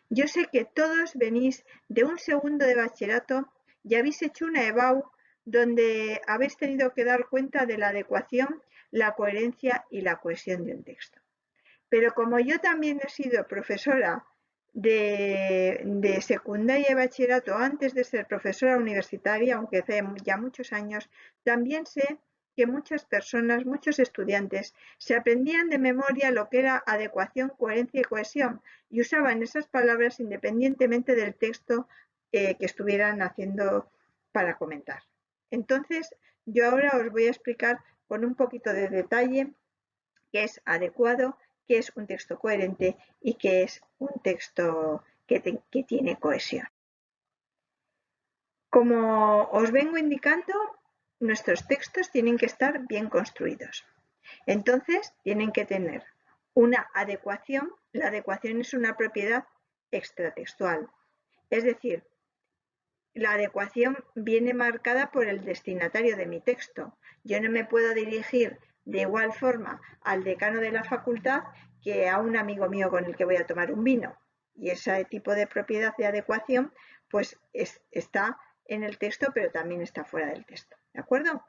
[SPEAKER 1] Yo sé que todos venís de un segundo de bachillerato y habéis hecho una EBAU donde habéis tenido que dar cuenta de la adecuación, la coherencia y la cohesión de un texto. Pero como yo también he sido profesora de secundaria y bachillerato antes de ser profesora universitaria, aunque hace ya muchos años, también sé que muchas personas, muchos estudiantes, se aprendían de memoria lo que era adecuación, coherencia y cohesión y usaban esas palabras independientemente del texto que estuvieran haciendo para comentar. Entonces, yo ahora os voy a explicar con un poquito de detalle qué es adecuado, qué es un texto coherente y qué es un texto que tiene cohesión. Como os vengo indicando, nuestros textos tienen que estar bien construidos. Entonces, tienen que tener una adecuación. La adecuación es una propiedad extratextual. Es decir, la adecuación viene marcada por el destinatario de mi texto. Yo no me puedo dirigir de igual forma al decano de la facultad que a un amigo mío con el que voy a tomar un vino. Y ese tipo de propiedad de adecuación pues está en el texto, pero también está fuera del texto. ¿De acuerdo?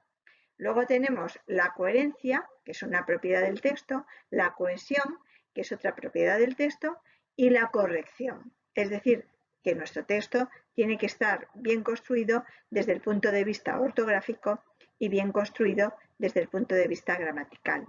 [SPEAKER 1] Luego tenemos la coherencia, que es una propiedad del texto, la cohesión, que es otra propiedad del texto, y la corrección. Es decir, que nuestro texto tiene que estar bien construido desde el punto de vista ortográfico y bien construido desde el punto de vista gramatical.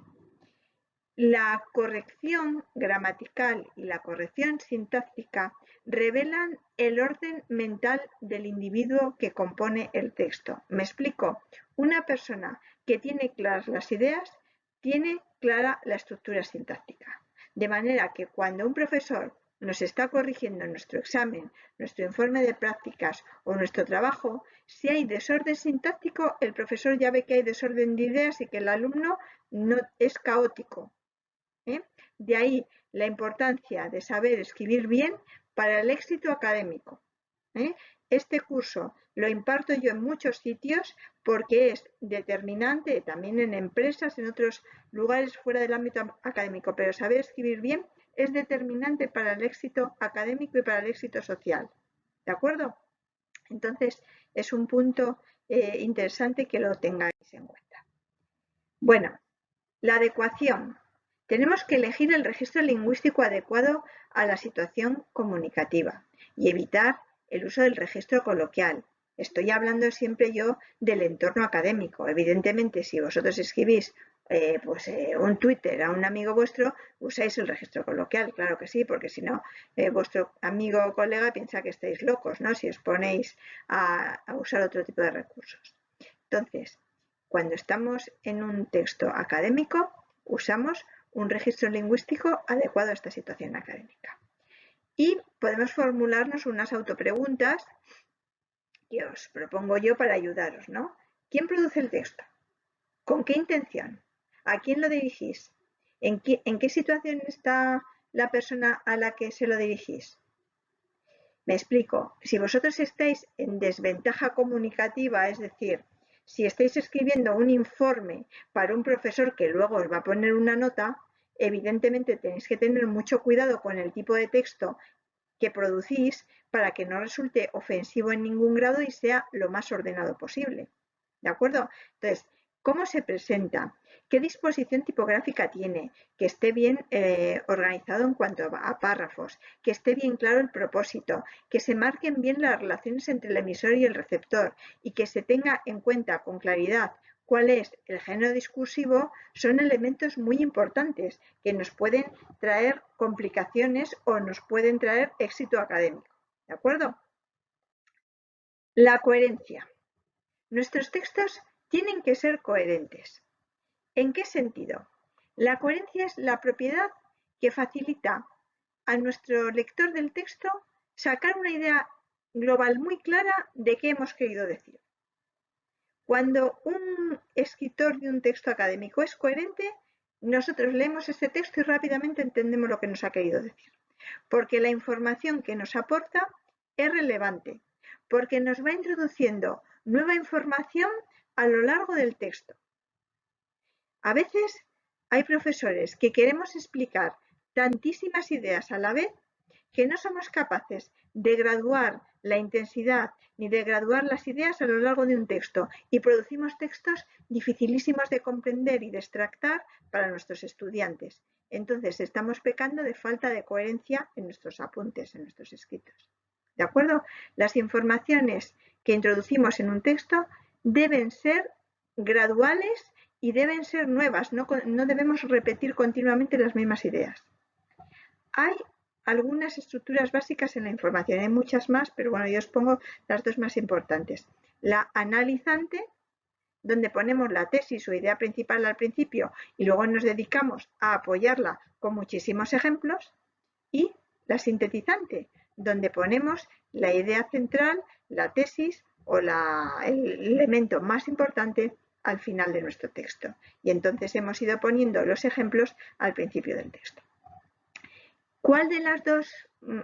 [SPEAKER 1] La corrección gramatical y la corrección sintáctica revelan el orden mental del individuo que compone el texto. ¿Me explico? Una persona que tiene claras las ideas tiene clara la estructura sintáctica. De manera que cuando un profesor nos está corrigiendo nuestro examen, nuestro informe de prácticas o nuestro trabajo, si hay desorden sintáctico, el profesor ya ve que hay desorden de ideas y que el alumno no es caótico. De ahí la importancia de saber escribir bien para el éxito académico. Este curso lo imparto yo en muchos sitios porque es determinante, también en empresas, en otros lugares fuera del ámbito académico, pero saber escribir bien es determinante para el éxito académico y para el éxito social. ¿De acuerdo? Entonces, es un punto interesante que lo tengáis en cuenta. Bueno, la adecuación. Tenemos que elegir el registro lingüístico adecuado a la situación comunicativa y evitar el uso del registro coloquial. Estoy hablando siempre yo del entorno académico. Evidentemente, si vosotros escribís un Twitter a un amigo vuestro, usáis el registro coloquial, claro que sí, porque si no, vuestro amigo o colega piensa que estáis locos, ¿no? Si os ponéis a usar otro tipo de recursos. Entonces, cuando estamos en un texto académico, usamos un registro lingüístico adecuado a esta situación académica. Y podemos formularnos unas autopreguntas que os propongo yo para ayudaros, ¿no? ¿Quién produce el texto? ¿Con qué intención? ¿A quién lo dirigís? ¿En qué situación está la persona a la que se lo dirigís? Me explico. Si vosotros estáis en desventaja comunicativa, es decir, si estáis escribiendo un informe para un profesor que luego os va a poner una nota, evidentemente tenéis que tener mucho cuidado con el tipo de texto que producís para que no resulte ofensivo en ningún grado y sea lo más ordenado posible. ¿De acuerdo? Entonces, ¿cómo se presenta? ¿Qué disposición tipográfica tiene? Que esté bien organizado en cuanto a párrafos, que esté bien claro el propósito, que se marquen bien las relaciones entre el emisor y el receptor y que se tenga en cuenta con claridad cuál es el género discursivo, son elementos muy importantes que nos pueden traer complicaciones o nos pueden traer éxito académico. ¿De acuerdo? La coherencia. Nuestros textos tienen que ser coherentes. ¿En qué sentido? La coherencia es la propiedad que facilita a nuestro lector del texto sacar una idea global muy clara de qué hemos querido decir. Cuando un escritor de un texto académico es coherente, nosotros leemos este texto y rápidamente entendemos lo que nos ha querido decir, porque la información que nos aporta es relevante, porque nos va introduciendo nueva información a lo largo del texto. A veces hay profesores que queremos explicar tantísimas ideas a la vez que no somos capaces de graduar la intensidad ni de graduar las ideas a lo largo de un texto y producimos textos dificilísimos de comprender y de extractar para nuestros estudiantes. Entonces estamos pecando de falta de coherencia en nuestros apuntes, en nuestros escritos. ¿De acuerdo? Las informaciones que introducimos en un texto deben ser graduales y deben ser nuevas, no debemos repetir continuamente las mismas ideas. Hay algunas estructuras básicas en la información, hay muchas más, pero bueno, yo os pongo las dos más importantes. La analizante, donde ponemos la tesis o idea principal al principio y luego nos dedicamos a apoyarla con muchísimos ejemplos, y la sintetizante, donde ponemos la idea central, la tesis o el elemento más importante al final de nuestro texto. Y entonces hemos ido poniendo los ejemplos al principio del texto. ¿Cuál de las dos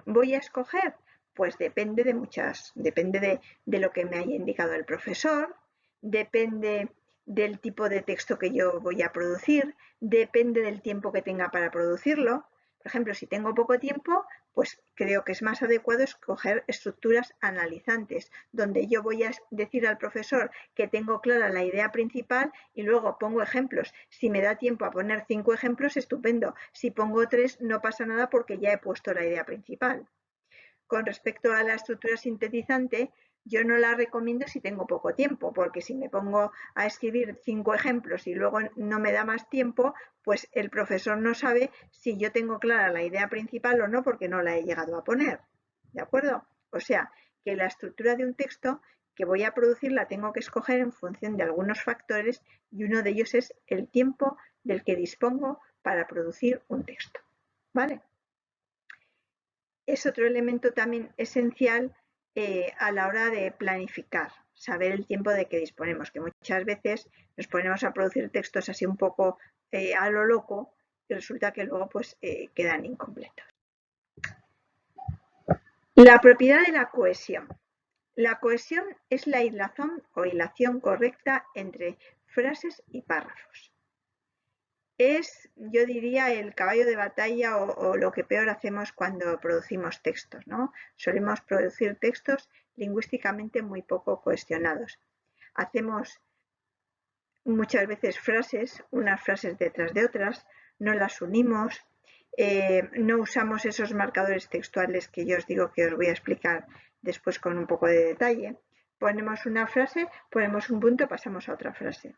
[SPEAKER 1] voy a escoger? Pues depende de lo que me haya indicado el profesor, depende del tipo de texto que yo voy a producir, depende del tiempo que tenga para producirlo. Por ejemplo, si tengo poco tiempo, pues creo que es más adecuado escoger estructuras analizantes, donde yo voy a decir al profesor que tengo clara la idea principal y luego pongo ejemplos. Si me da tiempo a poner 5 ejemplos, estupendo. Si pongo 3, no pasa nada porque ya he puesto la idea principal. Con respecto a la estructura sintetizante, yo no la recomiendo si tengo poco tiempo, porque si me pongo a escribir 5 ejemplos y luego no me da más tiempo, pues el profesor no sabe si yo tengo clara la idea principal o no, porque no la he llegado a poner. ¿De acuerdo? O sea, que la estructura de un texto que voy a producir la tengo que escoger en función de algunos factores y uno de ellos es el tiempo del que dispongo para producir un texto. ¿Vale? Es otro elemento también esencial a la hora de planificar, saber el tiempo de que disponemos, que muchas veces nos ponemos a producir textos así un poco a lo loco y resulta que luego pues quedan incompletos. La propiedad de la cohesión. La cohesión es la hilazón o hilación correcta entre frases y párrafos. Es, yo diría, el caballo de batalla o lo que peor hacemos cuando producimos textos, ¿no? Solemos producir textos lingüísticamente muy poco cohesionados. Hacemos muchas veces frases, unas frases detrás de otras, no las unimos, no usamos esos marcadores textuales que yo os digo que os voy a explicar después con un poco de detalle. Ponemos una frase, ponemos un punto, pasamos a otra frase.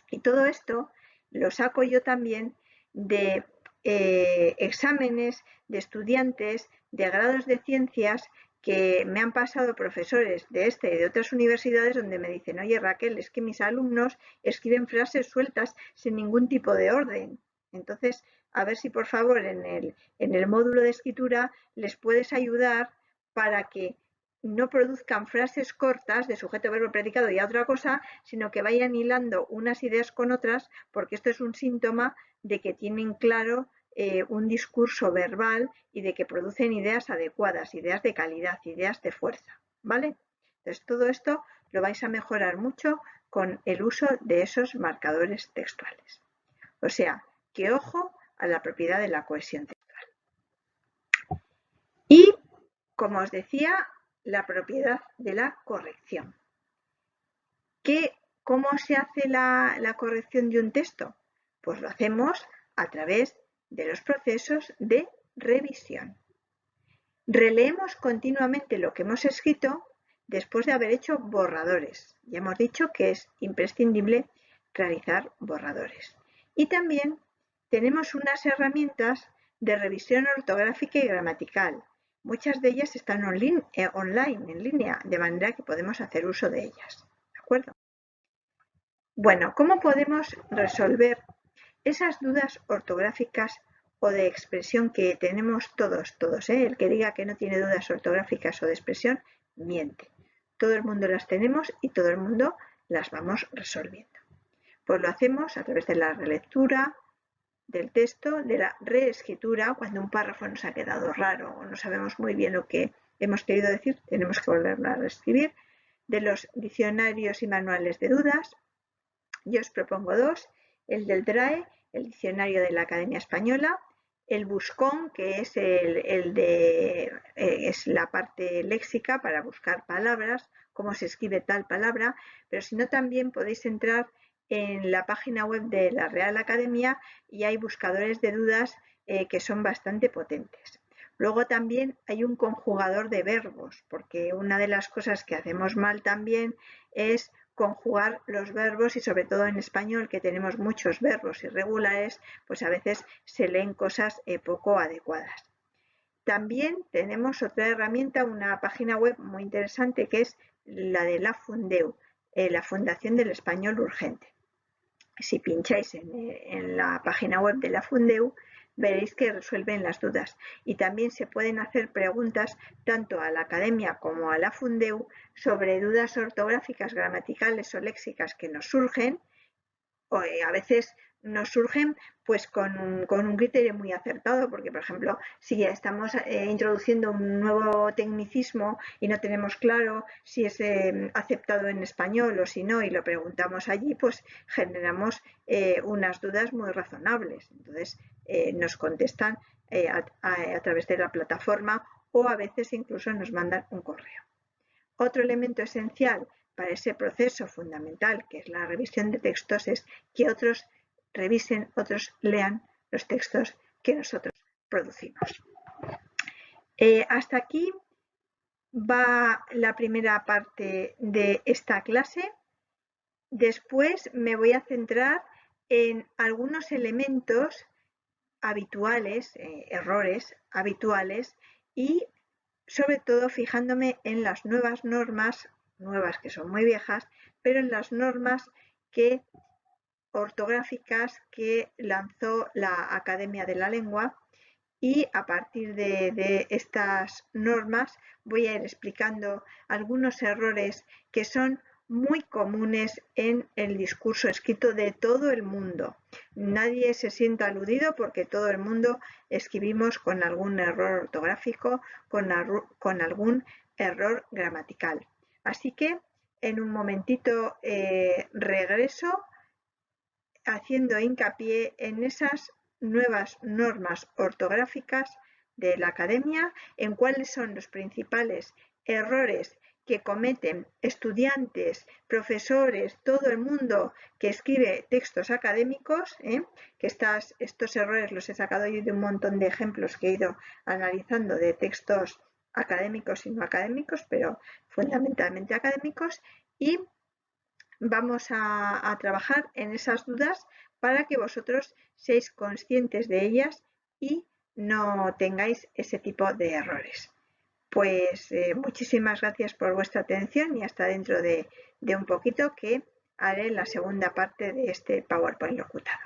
[SPEAKER 1] Y todo esto lo saco yo también de exámenes de estudiantes de grados de ciencias que me han pasado profesores de esta y de otras universidades donde me dicen, oye Raquel, es que mis alumnos escriben frases sueltas sin ningún tipo de orden. Entonces, a ver si por favor en el módulo de escritura les puedes ayudar para que no produzcan frases cortas de sujeto, verbo, predicado y a otra cosa, sino que vayan hilando unas ideas con otras, porque esto es un síntoma de que tienen claro un discurso verbal y de que producen ideas adecuadas, ideas de calidad, ideas de fuerza, ¿vale? Entonces, todo esto lo vais a mejorar mucho con el uso de esos marcadores textuales. O sea, que ojo a la propiedad de la cohesión textual. Y, como os decía, la propiedad de la corrección. ¿Cómo se hace la corrección de un texto? Pues lo hacemos a través de los procesos de revisión. Releemos continuamente lo que hemos escrito después de haber hecho borradores. Ya hemos dicho que es imprescindible realizar borradores. Y también tenemos unas herramientas de revisión ortográfica y gramatical. Muchas de ellas están online, en línea, de manera que podemos hacer uso de ellas. ¿De acuerdo? Bueno, ¿cómo podemos resolver esas dudas ortográficas o de expresión que tenemos todos? El que diga que no tiene dudas ortográficas o de expresión, miente. Todo el mundo las tenemos y todo el mundo las vamos resolviendo. Pues lo hacemos a través de la relectura del texto, de la reescritura, cuando un párrafo nos ha quedado raro o no sabemos muy bien lo que hemos querido decir, tenemos que volverlo a reescribir, de los diccionarios y manuales de dudas. Yo os propongo dos, el del DRAE, el diccionario de la Academia Española, el Buscón, que es es la parte léxica para buscar palabras, cómo se escribe tal palabra, pero si no también podéis entrar en la página web de la Real Academia y hay buscadores de dudas que son bastante potentes. Luego también hay un conjugador de verbos, porque una de las cosas que hacemos mal también es conjugar los verbos y sobre todo en español que tenemos muchos verbos irregulares, pues a veces se leen cosas poco adecuadas. También tenemos otra herramienta, una página web muy interesante que es la de la Fundeu, la Fundación del Español Urgente. Si pincháis en la página web de la Fundeu, veréis que resuelven las dudas y también se pueden hacer preguntas tanto a la Academia como a la Fundeu sobre dudas ortográficas, gramaticales o léxicas que nos surgen. O a veces nos surgen pues con un criterio muy acertado, porque por ejemplo, si ya estamos introduciendo un nuevo tecnicismo y no tenemos claro si es aceptado en español o si no, y lo preguntamos allí, pues generamos unas dudas muy razonables. Entonces nos contestan a través de la plataforma o a veces incluso nos mandan un correo. Otro elemento esencial para ese proceso fundamental, que es la revisión de textos, es que otros revisen, otros lean los textos que nosotros producimos. Hasta aquí va la primera parte de esta clase. Después me voy a centrar en algunos elementos habituales, errores habituales, y sobre todo fijándome en las nuevas normas, nuevas que son muy viejas, pero en las normas ortográficas que lanzó la Academia de la Lengua, y a partir de estas normas voy a ir explicando algunos errores que son muy comunes en el discurso escrito de todo el mundo. Nadie se sienta aludido porque todo el mundo escribimos con algún error ortográfico, con algún error gramatical. Así que en un momentito regreso haciendo hincapié en esas nuevas normas ortográficas de la Academia, en cuáles son los principales errores que cometen estudiantes, profesores, todo el mundo que escribe textos académicos, que estos errores los he sacado yo de un montón de ejemplos que he ido analizando de textos académicos y no académicos, pero fundamentalmente académicos, y vamos a trabajar en esas dudas para que vosotros seáis conscientes de ellas y no tengáis ese tipo de errores. Pues muchísimas gracias por vuestra atención y hasta dentro de un poquito, que haré la segunda parte de este PowerPoint locutado.